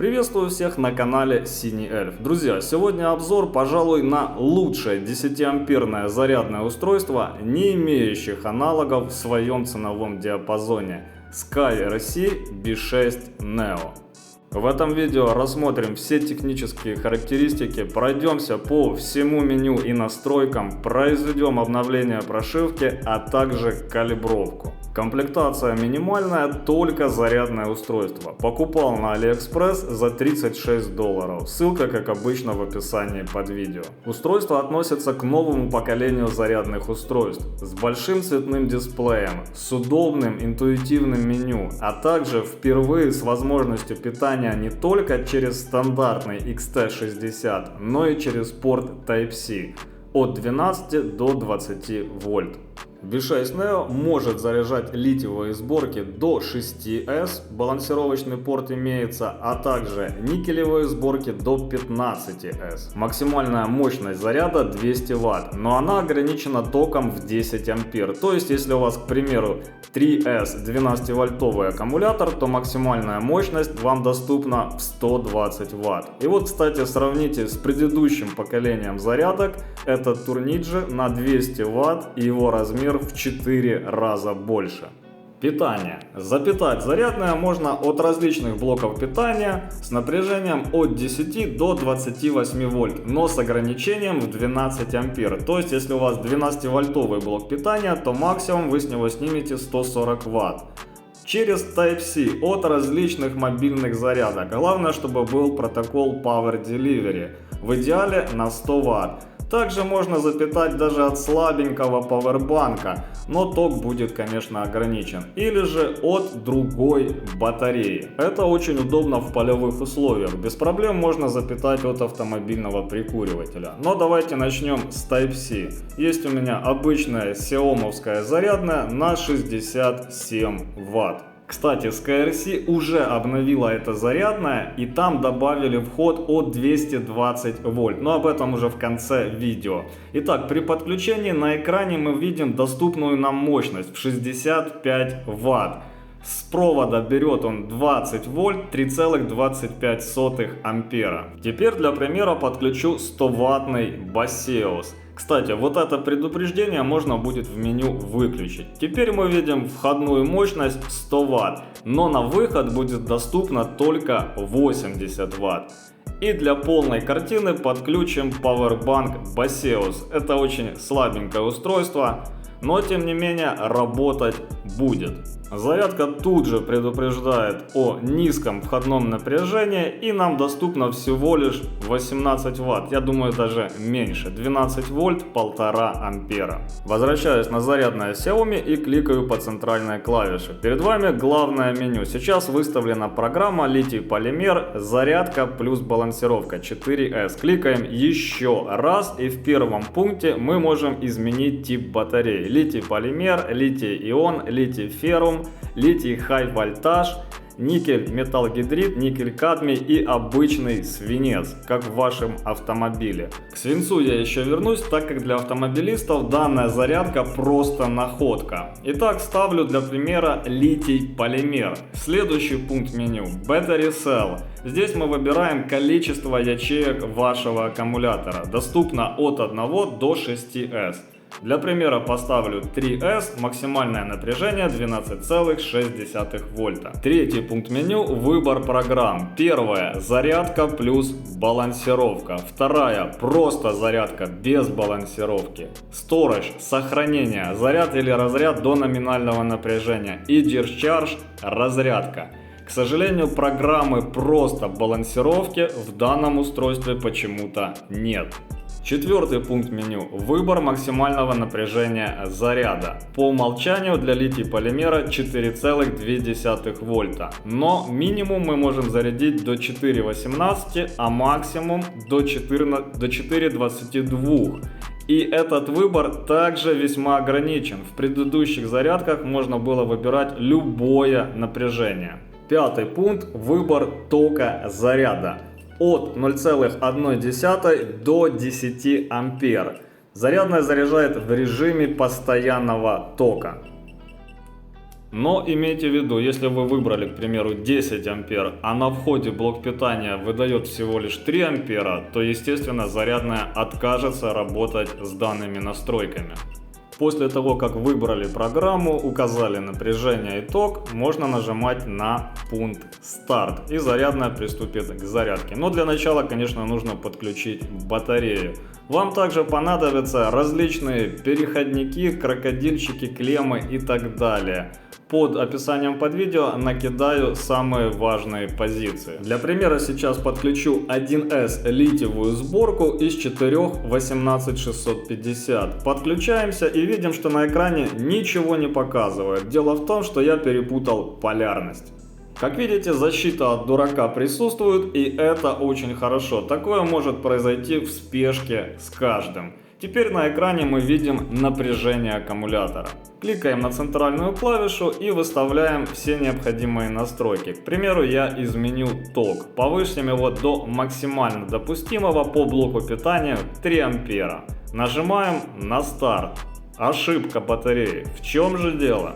Приветствую всех на канале Синий Эльф. Друзья, сегодня обзор, пожалуй, на лучшее 10-амперное зарядное устройство, не имеющих аналогов в своем ценовом диапазоне. SkyRC B6 Neo. В этом видео рассмотрим все технические характеристики, пройдемся по всему меню и настройкам, произведем обновление прошивки, а также калибровку. Комплектация минимальная, только зарядное устройство. Покупал на AliExpress за $36. Ссылка, как обычно, в описании под видео. Устройство относится к новому поколению зарядных устройств с большим цветным дисплеем, с удобным интуитивным меню, а также впервые с возможностью питания не только через стандартный XT60, но и через порт Type-C от 12 до 20 вольт. B6 Neo может заряжать литиевые сборки до 6S, балансировочный порт имеется, а также никелевые сборки до 15S. Максимальная мощность заряда 200 Вт, но она ограничена током в 10 ампер. То есть, если у вас, к примеру, 3S 12-вольтовый аккумулятор, то максимальная мощность вам доступна в 120 Вт. И вот, кстати, сравните с предыдущим поколением зарядок, это Turnigy на 200 Вт и его размер в 4 раза больше. Питание. Запитать зарядное можно от различных блоков питания с напряжением от 10 до 28 вольт, но с ограничением в 12 ампер. То есть, если у вас 12-вольтовый блок питания, то максимум вы с него снимете 140 Вт. Через Type-C от различных мобильных зарядок. Главное, чтобы был протокол Power Delivery. В идеале на 100 Вт. Также можно запитать даже от слабенького пауэрбанка, но ток будет, конечно, ограничен. Или же от другой батареи. Это очень удобно в полевых условиях. Без проблем можно запитать от автомобильного прикуривателя. Но давайте начнем с Type-C. Есть у меня обычная сиомовская зарядная на 67 Вт. Кстати, SkyRC уже обновила это зарядное, и там добавили вход от 220 вольт, но об этом уже в конце видео. Итак, при подключении на экране мы видим доступную нам мощность в 65 Вт. С провода берет он 20 вольт 3,25 ампера. Теперь для примера подключу 100-ваттный Baseus. Кстати, вот это предупреждение можно будет в меню выключить. Теперь мы видим входную мощность 100 Вт, но на выход будет доступно только 80 Вт. И для полной картины подключим Powerbank Baseus. Это очень слабенькое устройство, но тем не менее работать будет. Зарядка тут же предупреждает о низком входном напряжении, и нам доступно всего лишь 18 Вт, я думаю даже меньше, 12 вольт 1,5 ампера. Возвращаюсь на зарядное Xiaomi и кликаю по центральной клавише. Перед вами главное меню. Сейчас выставлена программа литий-полимер, зарядка плюс балансировка 4S. Кликаем еще раз, и в первом пункте мы можем изменить тип батареи. Литий-полимер, литий-ион, литий-феррум, литий-хай-вольтаж, никель-металлгидрид, никель-кадмий и обычный свинец, как в вашем автомобиле. К свинцу я еще вернусь, так как для автомобилистов данная зарядка просто находка. Итак, ставлю для примера литий-полимер. Следующий пункт меню – Battery Cell. Здесь мы выбираем количество ячеек вашего аккумулятора. Доступно от 1 до 6S. Для примера поставлю 3S, максимальное напряжение 12,6 вольта. Третий пункт меню – выбор программ. Первая – зарядка плюс балансировка. Вторая – просто зарядка без балансировки. Storage – сохранение, заряд или разряд до номинального напряжения. И Discharge – разрядка. К сожалению, программы просто балансировки в данном устройстве почему-то нет. Четвертый пункт меню – выбор максимального напряжения заряда. По умолчанию для литий-полимера 4,2 вольта, но минимум мы можем зарядить до 4,18, а максимум до 4,22. И этот выбор также весьма ограничен. В предыдущих зарядках можно было выбирать любое напряжение. Пятый пункт – выбор тока заряда. От 0,1 до 10 ампер. Зарядная заряжает в режиме постоянного тока. Но имейте в виду, если вы выбрали, к примеру, 10 ампер, а на входе блок питания выдает всего лишь 3 ампера, то естественно зарядная откажется работать с данными настройками. После того, как выбрали программу, указали напряжение и ток, можно нажимать на пункт «Старт» и зарядная приступит к зарядке. Но для начала, конечно, нужно подключить батарею. Вам также понадобятся различные переходники, крокодильчики, клеммы и так далее. Под описанием под видео накидаю самые важные позиции. Для примера сейчас подключу 1С литиевую сборку из 4 18650. Подключаемся и видим, что на экране ничего не показывает. Дело в том, что я перепутал полярность. Как видите, защита от дурака присутствует, и это очень хорошо. Такое может произойти в спешке с каждым. Теперь на экране мы видим напряжение аккумулятора. Кликаем на центральную клавишу и выставляем все необходимые настройки. К примеру, я изменю ток. Повысим его до максимально допустимого по блоку питания 3 ампера. Нажимаем на старт. Ошибка батареи. В чем же дело?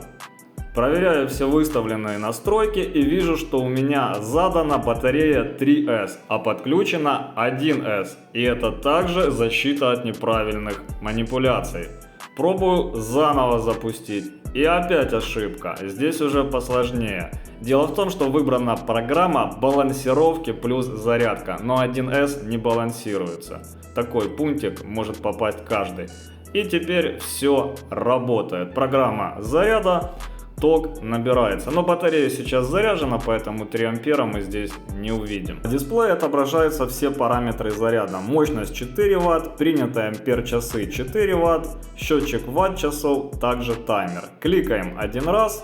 Проверяю все выставленные настройки и вижу, что у меня задана батарея 3С, а подключена 1С. И это также защита от неправильных манипуляций. Пробую заново запустить. И опять ошибка. Здесь уже посложнее. Дело в том, что выбрана программа балансировки плюс зарядка, но 1С не балансируется. Такой пунктик может попасть каждый. И теперь все работает. Программа заряда. Ток набирается, но батарея сейчас заряжена, поэтому 3 ампера мы здесь не увидим. На дисплее отображаются все параметры заряда. Мощность 4 Вт, принятые ампер-часы 4 Вт, счетчик ватт-часов, также таймер. Кликаем один раз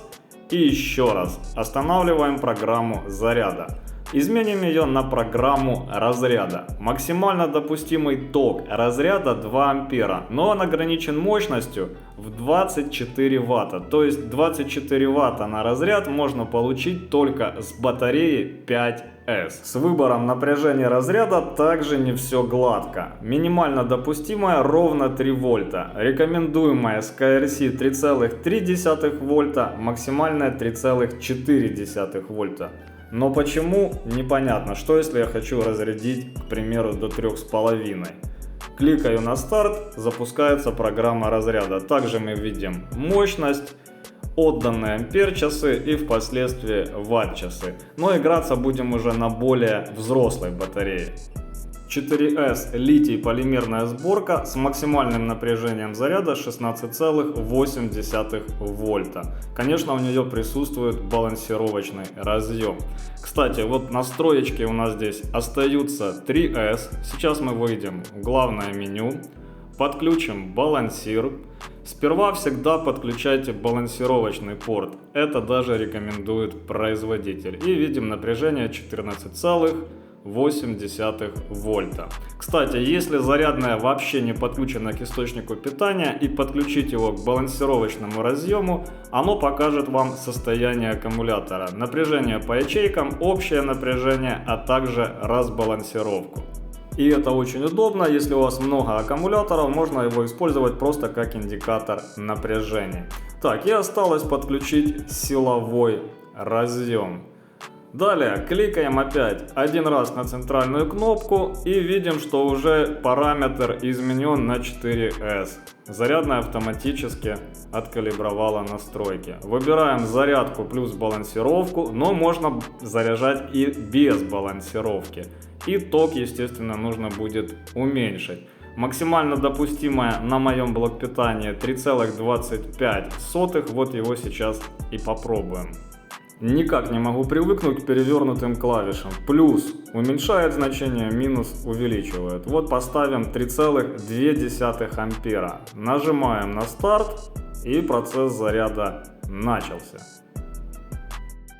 и еще раз. Останавливаем программу заряда. Изменим ее на программу разряда. Максимально допустимый ток разряда 2 ампера, но он ограничен мощностью в 24 ватта. То есть 24 ватта на разряд можно получить только с батареи 5С. С выбором напряжения разряда также не все гладко. Минимально допустимая ровно 3 вольта. Рекомендуемая с KRC 3,3 вольта, максимальная 3,4 вольта. Но почему, непонятно. Что если я хочу разрядить, к примеру, до 3,5? Кликаю на старт, запускается программа разряда. Также мы видим мощность, отданные ампер-часы и впоследствии ватт-часы. Но играться будем уже на более взрослой батарее. 4С литий полимерная сборка с максимальным напряжением заряда 16,8 вольта. Конечно, у нее присутствует балансировочный разъем. Кстати, вот настроечки у нас здесь остаются 3С. Сейчас мы выйдем в главное меню, подключим балансир. Сперва всегда подключайте балансировочный порт. Это даже рекомендует производитель. И видим напряжение 14,8 вольта. Кстати, если зарядная вообще не подключена к источнику питания и подключить его к балансировочному разъему, оно покажет вам состояние аккумулятора, напряжение по ячейкам, общее напряжение, а также разбалансировку. И это очень удобно, если у вас много аккумуляторов, можно его использовать просто как индикатор напряжения. Так, и осталось подключить силовой разъем. Далее кликаем опять один раз на центральную кнопку и видим, что уже параметр изменен на 4С. Зарядная автоматически откалибровала настройки. Выбираем зарядку плюс балансировку, но можно заряжать и без балансировки. И ток, естественно, нужно будет уменьшить. Максимально допустимая на моем блок питания 3,25. Вот его сейчас и попробуем. Никак не могу привыкнуть к перевернутым клавишам. Плюс уменьшает значение, минус увеличивает. Вот поставим 3,2 ампера. Нажимаем на старт и процесс заряда начался.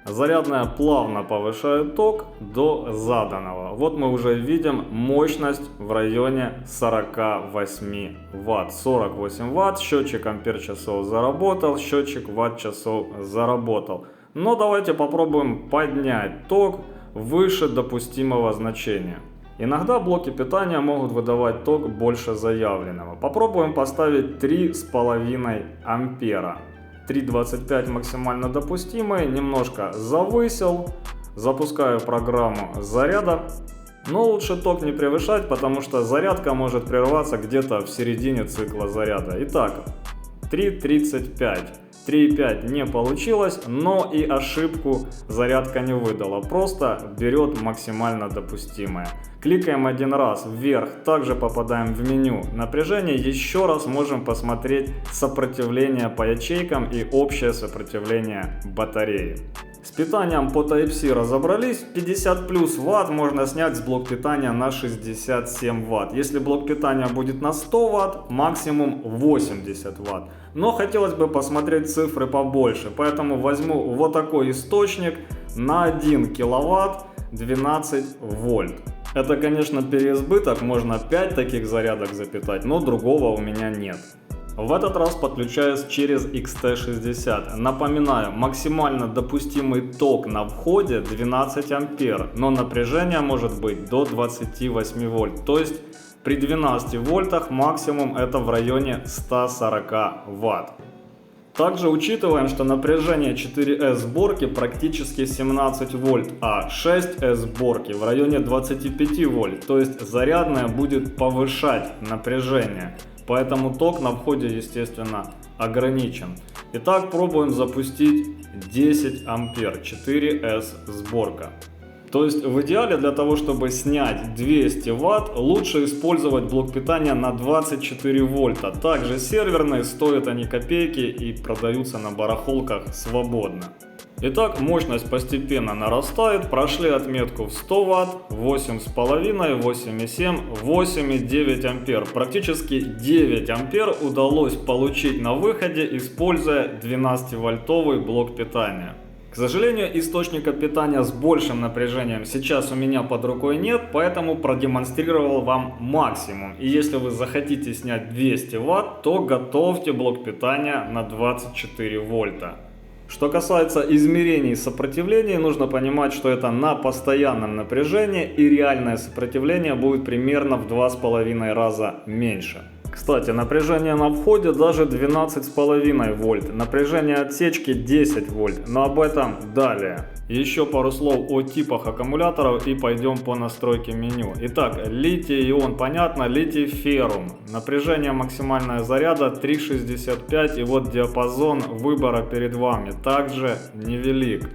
Зарядная плавно повышает ток до заданного. Вот мы уже видим мощность в районе 48 Вт. 48 Вт, счетчик ампер-часов заработал, счетчик ватт-часов заработал. Но давайте попробуем поднять ток выше допустимого значения. Иногда блоки питания могут выдавать ток больше заявленного. Попробуем поставить 3,5 ампера. 3,25 максимально допустимый, немножко завысил, запускаю программу заряда. Но лучше ток не превышать, потому что зарядка может прерваться где-то в середине цикла заряда. Итак, 3,35. 3,5 не получилось, но и ошибку зарядка не выдала, просто берет максимально допустимое. Кликаем один раз вверх, также попадаем в меню напряжения, еще раз можем посмотреть сопротивление по ячейкам и общее сопротивление батареи. С питанием по Type-C разобрались, 50 плюс ватт можно снять с блок питания на 67 ватт. Если блок питания будет на 100 ватт, максимум 80 ватт. Но хотелось бы посмотреть цифры побольше, поэтому возьму вот такой источник на 1 киловатт 12 вольт. Это, конечно, переизбыток, можно 5 таких зарядок запитать, но другого у меня нет. В этот раз подключаюсь через XT60. Напоминаю, максимально допустимый ток на входе 12 ампер, но напряжение может быть до 28 вольт. То есть при 12 вольтах максимум это в районе 140 ватт. Также учитываем, что напряжение 4S сборки практически 17 вольт, а 6S сборки в районе 25 вольт. То есть зарядная будет повышать напряжение. Поэтому ток на входе, естественно, ограничен. Итак, пробуем запустить 10 ампер, 4S сборка. То есть в идеале для того, чтобы снять 200 ватт, лучше использовать блок питания на 24 вольта. Также серверные, стоят они копейки и продаются на барахолках свободно. Итак, мощность постепенно нарастает, прошли отметку в 100 Вт, 8,5, 8,7, 8,9 ампер. Практически 9 ампер удалось получить на выходе, используя 12-вольтовый блок питания. К сожалению, источника питания с большим напряжением сейчас у меня под рукой нет, поэтому продемонстрировал вам максимум. И если вы захотите снять 200 Вт, то готовьте блок питания на 24 вольта. Что касается измерений сопротивления, нужно понимать, что это на постоянном напряжении и реальное сопротивление будет примерно в 2,5 раза меньше. Кстати, напряжение на входе даже 12,5 вольт, напряжение отсечки 10 вольт, но об этом далее. Еще пару слов о типах аккумуляторов и пойдем по настройке меню. Итак, литий-ион, понятно, литий-феррум. Напряжение максимального заряда 3,65, и вот диапазон выбора перед вами также невелик.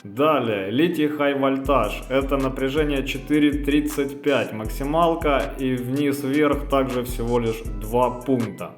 Далее, литий high voltage, это напряжение 4,35 максималка, и вниз-вверх также всего лишь 2 пункта.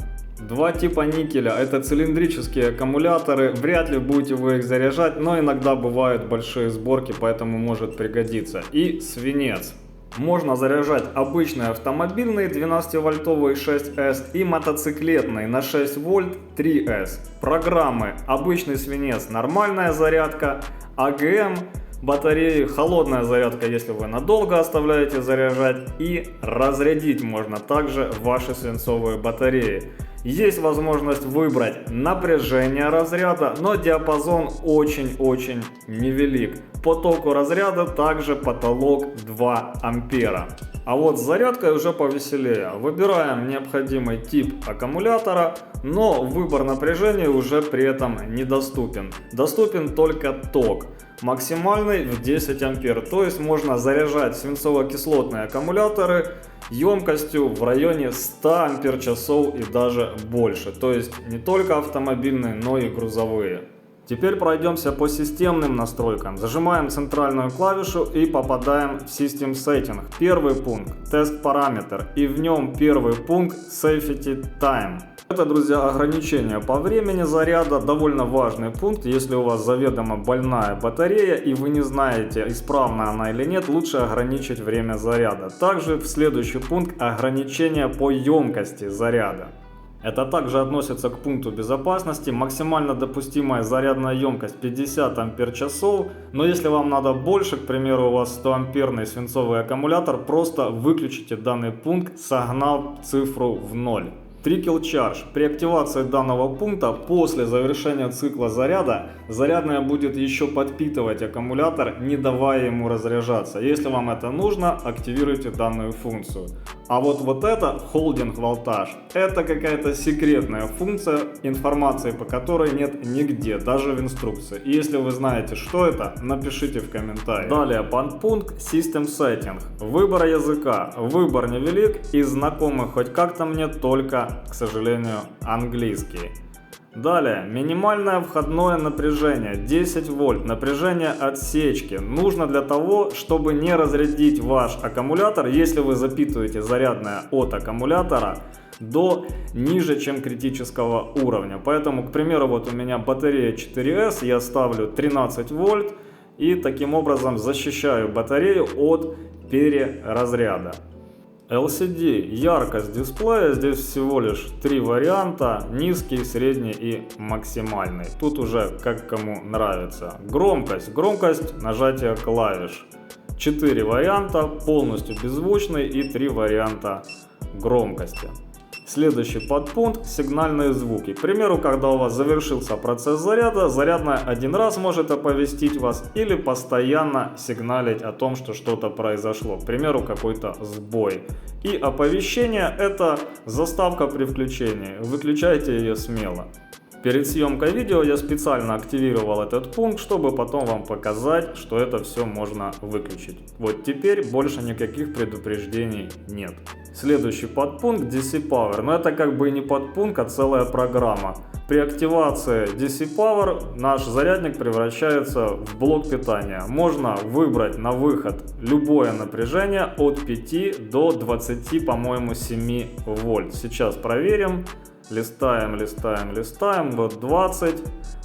Два типа никеля, это цилиндрические аккумуляторы, вряд ли будете вы их заряжать, но иногда бывают большие сборки, поэтому может пригодиться. И свинец. Можно заряжать обычные автомобильные 12-вольтовые 6S и мотоциклетные на 6 вольт 3S. Программы: обычный свинец, нормальная зарядка, АГМ, батареи, холодная зарядка, если вы надолго оставляете заряжать, и разрядить можно также ваши свинцовые батареи. Есть возможность выбрать напряжение разряда, но диапазон очень-очень невелик. По току разряда также потолок 2 ампера. А вот с зарядкой уже повеселее. Выбираем необходимый тип аккумулятора, но выбор напряжения уже при этом недоступен. Доступен только ток. Максимальный в 10 ампер, то есть можно заряжать свинцово-кислотные аккумуляторы емкостью в районе 100 ампер-часов и даже больше. То есть не только автомобильные, но и грузовые. Теперь пройдемся по системным настройкам. Зажимаем центральную клавишу и попадаем в System Setting. Первый пункт – тест параметр, и в нем первый пункт – Safety Time. Это, друзья, ограничение по времени заряда, довольно важный пункт. Если у вас заведомо больная батарея и вы не знаете, исправна она или нет, лучше ограничить время заряда. Также в следующий пункт – ограничение по емкости заряда. Это также относится к пункту безопасности. Максимально допустимая зарядная емкость 50 ампер-часов, но если вам надо больше, к примеру, у вас 100 амперный свинцовый аккумулятор, просто выключите данный пункт, согнав цифру в 0. Trickle Charge. При активации данного пункта после завершения цикла заряда, зарядная будет еще подпитывать аккумулятор, не давая ему разряжаться. Если вам это нужно, активируйте данную функцию. А вот это Holding Voltage, это какая-то секретная функция, информации по которой нет нигде, даже в инструкции. И если вы знаете, что это, напишите в комментариях. Далее подпункт System Setting. Выбор языка. Выбор невелик, и знакомый хоть как-то мне только, к сожалению, английский. Далее, минимальное входное напряжение 10 вольт, напряжение отсечки. Нужно для того, чтобы не разрядить ваш аккумулятор, если вы запитываете зарядное от аккумулятора до ниже, чем критического уровня. Поэтому, к примеру, вот у меня батарея 4S, я ставлю 13 вольт и таким образом защищаю батарею от переразряда. LCD, яркость дисплея, здесь всего лишь 3 варианта, низкий, средний и максимальный. Тут уже как кому нравится. Громкость нажатия клавиш. 4 варианта, полностью беззвучный и 3 варианта громкости. Следующий подпункт – сигнальные звуки. К примеру, когда у вас завершился процесс заряда, зарядная один раз может оповестить вас или постоянно сигналить о том, что что-то произошло. К примеру, какой-то сбой. И оповещение – это заставка при включении. Выключайте ее смело. Перед съемкой видео я специально активировал этот пункт, чтобы потом вам показать, что это все можно выключить. Вот теперь больше никаких предупреждений нет. Следующий подпункт DC Power, но это как бы и не подпункт, а целая программа. При активации DC Power наш зарядник превращается в блок питания. Можно выбрать на выход любое напряжение от 5 до 20, по-моему, 7 вольт. Сейчас проверим. Листаем. Вот 20,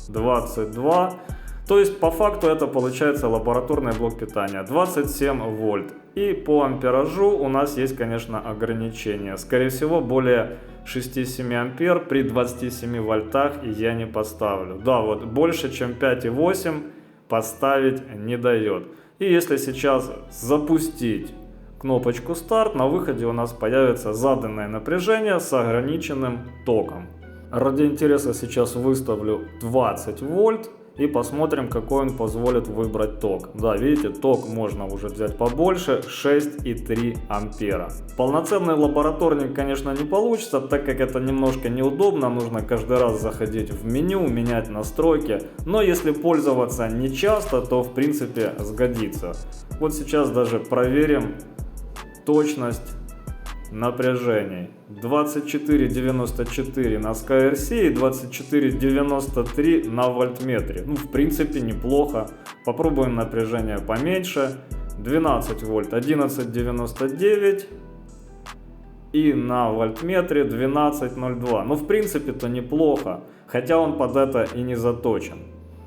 22. То есть по факту это получается лабораторный блок питания 27 вольт. И по амперажу у нас есть, конечно, ограничения. Скорее всего, более 6-7 ампер при 27 вольтах я не поставлю. Да, вот больше чем 5,8 поставить не дает. И если сейчас запустить кнопочку старт, на выходе у нас появится заданное напряжение с ограниченным током. Ради интереса сейчас выставлю 20 вольт и посмотрим, какой он позволит выбрать ток. Да, видите, ток можно уже взять побольше, 6,3 ампера. Полноценный лабораторник, конечно, не получится, так как это немножко неудобно, нужно каждый раз заходить в меню, менять настройки. Но если пользоваться не часто, то в принципе сгодится. Вот сейчас даже проверим точность напряжений. 24,94 на SkyRC и 24,93 на вольтметре. Ну, в принципе, неплохо. Попробуем напряжение поменьше. 12 вольт 11,99 и на вольтметре 12,02. Ну, в принципе-то неплохо, хотя он под это и не заточен.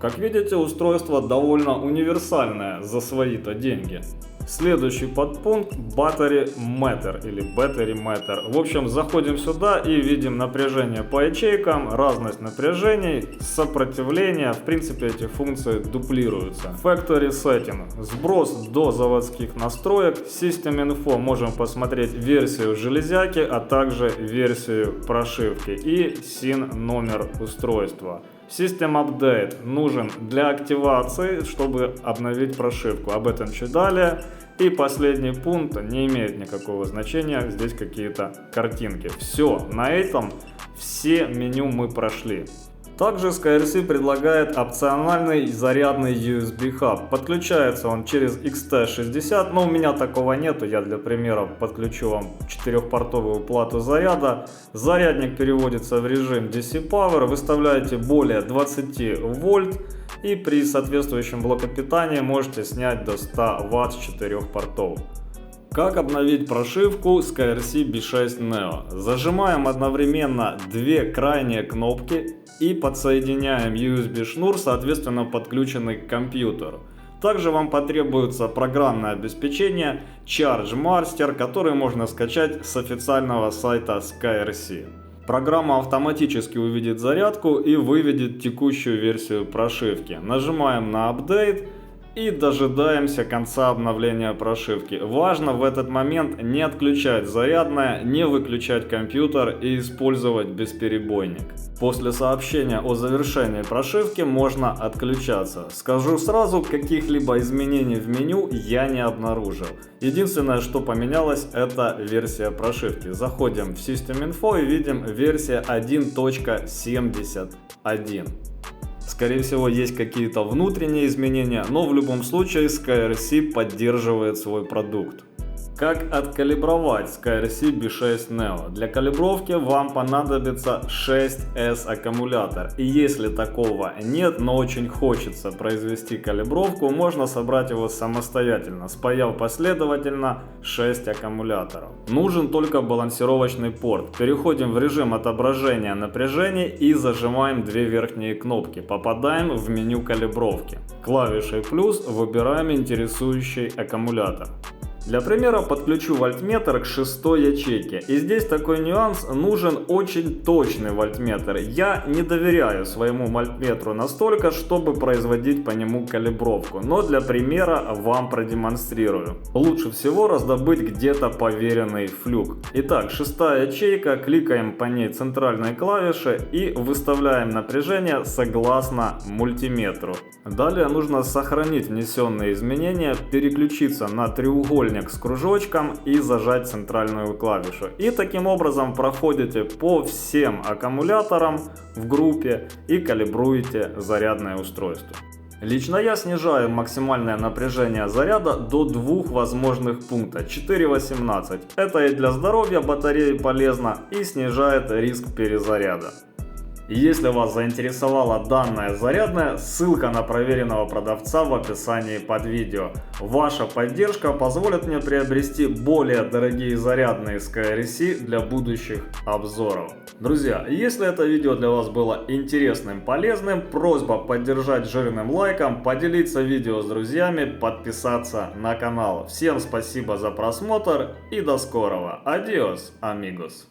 Как видите, устройство довольно универсальное за свои-то деньги. Следующий подпункт Battery Meter или Battery Meter. В общем, заходим сюда и видим напряжение по ячейкам, разность напряжений, сопротивление. В принципе, эти функции дуплируются. Factory Setting. Сброс до заводских настроек. System Info. Можем посмотреть версию железяки, а также версию прошивки и SIN номер устройства. System Update нужен для активации, чтобы обновить прошивку. Об этом чуть далее. И последний пункт не имеет никакого значения. Здесь какие-то картинки. Все, на этом все меню мы прошли. Также SkyRC предлагает опциональный зарядный USB хаб. Подключается он через XT60, но у меня такого нету. Я для примера подключу вам 4-портовую плату заряда. Зарядник переводится в режим DC Power. Выставляете более 20 вольт. И при соответствующем блоке питания можете снять до 100 Вт с 4 портов. Как обновить прошивку SkyRC B6 Neo? Зажимаем одновременно две крайние кнопки и подсоединяем USB шнур, соответственно подключенный к компьютеру. Также вам потребуется программное обеспечение ChargeMaster, который можно скачать с официального сайта SkyRC. Программа автоматически увидит зарядку и выведет текущую версию прошивки. Нажимаем на Update и дожидаемся конца обновления прошивки. Важно в этот момент не отключать зарядное, не выключать компьютер и использовать бесперебойник. После сообщения о завершении прошивки можно отключаться. Скажу сразу, каких-либо изменений в меню я не обнаружил. Единственное, что поменялось, это версия прошивки. Заходим в System Info и видим версия 1.71. Скорее всего, есть какие-то внутренние изменения, но в любом случае SkyRC поддерживает свой продукт. Как откалибровать SkyRC B6 Neo? Для калибровки вам понадобится 6S аккумулятор. И если такого нет, но очень хочется произвести калибровку, можно собрать его самостоятельно, спаяв последовательно 6 аккумуляторов. Нужен только балансировочный порт. Переходим в режим отображения напряжений и зажимаем две верхние кнопки. Попадаем в меню калибровки. Клавишей плюс выбираем интересующий аккумулятор. Для примера подключу вольтметр к 6-й ячейке. И здесь такой нюанс: нужен очень точный вольтметр. Я не доверяю своему вольтметру настолько, чтобы производить по нему калибровку. Но для примера вам продемонстрирую. Лучше всего раздобыть где-то поверенный флюк. Итак, 6-я ячейка, кликаем по ней центральной клавишей и выставляем напряжение согласно мультиметру. Далее нужно сохранить внесенные изменения, переключиться на треугольник с кружочком и зажать центральную клавишу. И таким образом проходите по всем аккумуляторам в группе и калибруете зарядное устройство. Лично я снижаю максимальное напряжение заряда до двух возможных пункта 4,18. Это и для здоровья батареи полезно и снижает риск перезаряда. Если вас заинтересовала данная зарядная, ссылка на проверенного продавца в описании под видео. Ваша поддержка позволит мне приобрести более дорогие зарядные SkyRC для будущих обзоров. Друзья, если это видео для вас было интересным, полезным, просьба поддержать жирным лайком, поделиться видео с друзьями, подписаться на канал. Всем спасибо за просмотр и до скорого. Адиос, амигос.